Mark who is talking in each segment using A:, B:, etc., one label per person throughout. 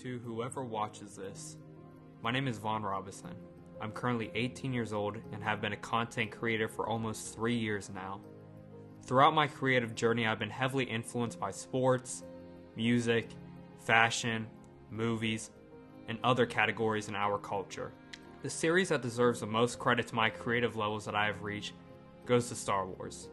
A: to whoever watches this. My name is Vaughn Robinson. I'm currently 18 years old and have been a content creator for almost 3 years now. Throughout my creative journey, I've been heavily influenced by sports, music, fashion, movies, and other categories in our culture. The series that deserves the most credit to my creative levels that I have reached goes to Star Wars.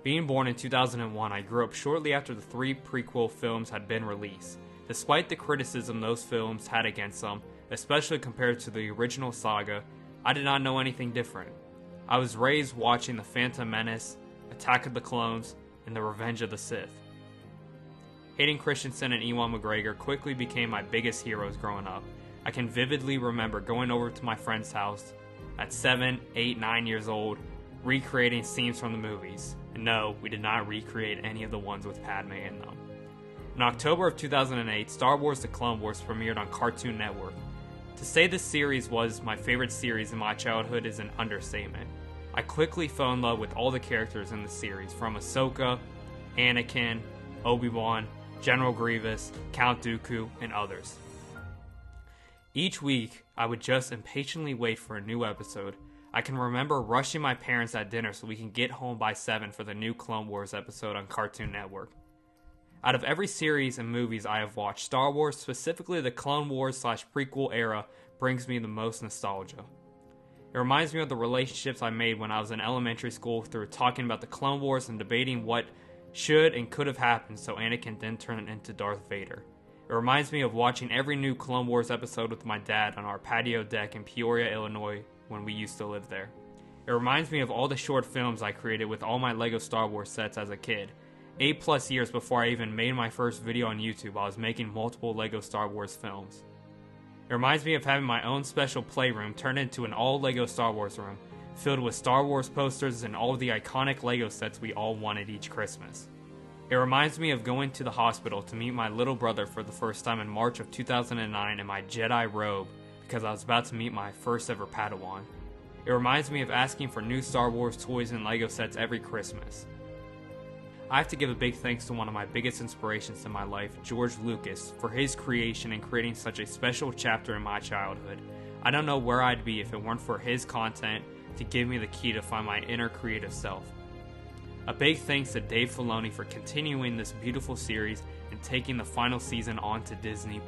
A: Being born in 2001, I grew up shortly after the 3 prequel films had been released. Despite the criticism those films had against them, especially compared to the original saga, I did not know anything different. I was raised watching The Phantom Menace, Attack of the Clones, and The Revenge of the Sith. Hayden Christensen and Ewan McGregor quickly became my biggest heroes growing up. I can vividly remember going over to my friend's house at 7, 8, 9 years old, recreating scenes from the movies. And no, we did not recreate any of the ones with Padme in them. In October of 2008, Star Wars The Clone Wars premiered on Cartoon Network. To say this series was my favorite series in my childhood is an understatement. I quickly fell in love with all the characters in the series, from Ahsoka, Anakin, Obi-Wan, General Grievous, Count Dooku, and others. Each week, I would just impatiently wait for a new episode. I can remember rushing my parents at dinner so we can get home by 7 for the new Clone Wars episode on Cartoon Network. Out of every series and movies I have watched, Star Wars, specifically the Clone Wars / prequel era, brings me the most nostalgia. It reminds me of the relationships I made when I was in elementary school through talking about the Clone Wars and debating what should and could have happened so Anakin didn't turn into Darth Vader. It reminds me of watching every new Clone Wars episode with my dad on our patio deck in Peoria, Illinois when we used to live there. It reminds me of all the short films I created with all my Lego Star Wars sets as a kid. 8+ years before I even made my first video on YouTube, I was making multiple Lego Star Wars films. It reminds me of having my own special playroom turned into an all Lego Star Wars room, filled with Star Wars posters and all the iconic Lego sets we all wanted each Christmas. It reminds me of going to the hospital to meet my little brother for the first time in March of 2009 in my Jedi robe because I was about to meet my first ever Padawan. It reminds me of asking for new Star Wars toys and Lego sets every Christmas. I have to give a big thanks to one of my biggest inspirations in my life, George Lucas, for his creation and creating such a special chapter in my childhood. I don't know where I'd be if it weren't for his content to give me the key to find my inner creative self. A big thanks to Dave Filoni for continuing this beautiful series and taking the final season on to Disney+.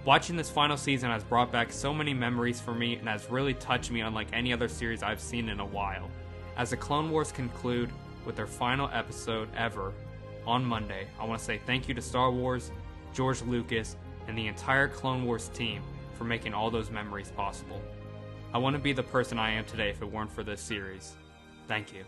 A: Watching this final season has brought back so many memories for me and has really touched me unlike any other series I've seen in a while. As the Clone Wars conclude with their final episode ever on Monday, I want to say thank you to Star Wars, George Lucas, and the entire Clone Wars team for making all those memories possible. I wouldn't be the person I am today if it weren't for this series. Thank you.